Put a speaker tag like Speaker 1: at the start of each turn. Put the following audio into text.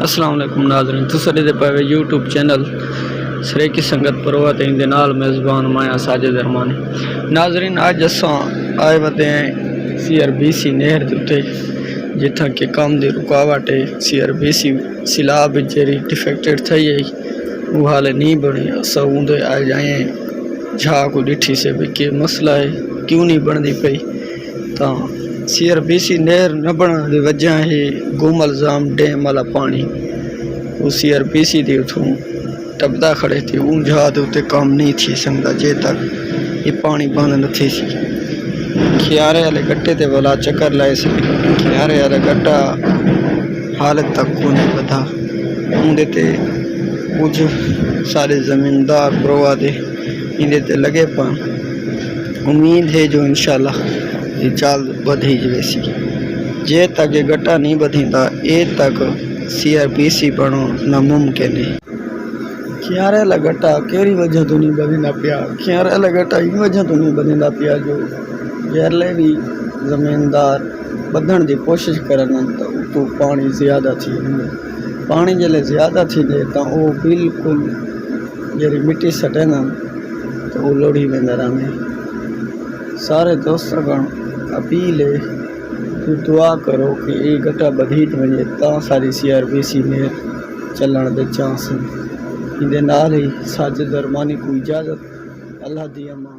Speaker 1: السلام علیکم ناظرین، تسلی دے پائے یوٹیوب چینل سریکی سنگت پروت اندے نال میزبان مایا ساجد ارمانی۔ ناظرین آج اساں آئے ودے ہیں CRBC نہر دے جتھاں کہ کام دی رکاوٹ ہے۔ CRBC سیلاب جیری ڈیفیکٹڈ تھئی ہے وہ حالے نہیں بنی، اساں اوندے آئے جائیں جھا کو ڈٹھی سے بھی کہ مسئلہ ہے کیوں نہیں بندی پئی۔ تاں CRBC نہر نہ بننے دی وجہ ہے گوم الزام ڈیم والا پانی، وہ CRBC دی اتھوں ٹپدا کھڑے تھے، اون جہاں دے اتے کام نہیں تھی سنگا جے تک یہ پانی بند نہ تھی سی۔ کھیارے والے گٹے تے والا چکر لائے سی، کھیارے والا گٹا حالت تک کو نہیں بدھا، اون دے تے کچھ سارے زمیندار پروا دے اندے تے لگے پان۔ امید ہے جو انشاءاللہ یہ چال بدھی جویسی، جے تک یہ گٹا نہیں بدھیندا اے تک CRBC بنو ناممکن ہے۔ کھیارے والا گٹا کیڑی وجہ تو نہیں بدھیندا پیا، کھیارے والا گٹا این وجہ تو نہیں بدھیندا پیا جو جیرلے بھی زمیندار بدھن دی کوشش کرن تو پانی زیادہ تھی ویندے، پانی جلے زیادہ تھی دے تا او بالکل جیری مٹی سٹے نا تو وہ لوڑی ویندا رہندے۔ سارے دوستاں اپیل ہے کہ دعا کرو کہ یہ گٹا بدھیت ونجے تاں ساری CRBC نے چلن دے چانس ہیں۔ اندے نال ہی ساجد ارمانی کو اجازت، اللہ دی امان۔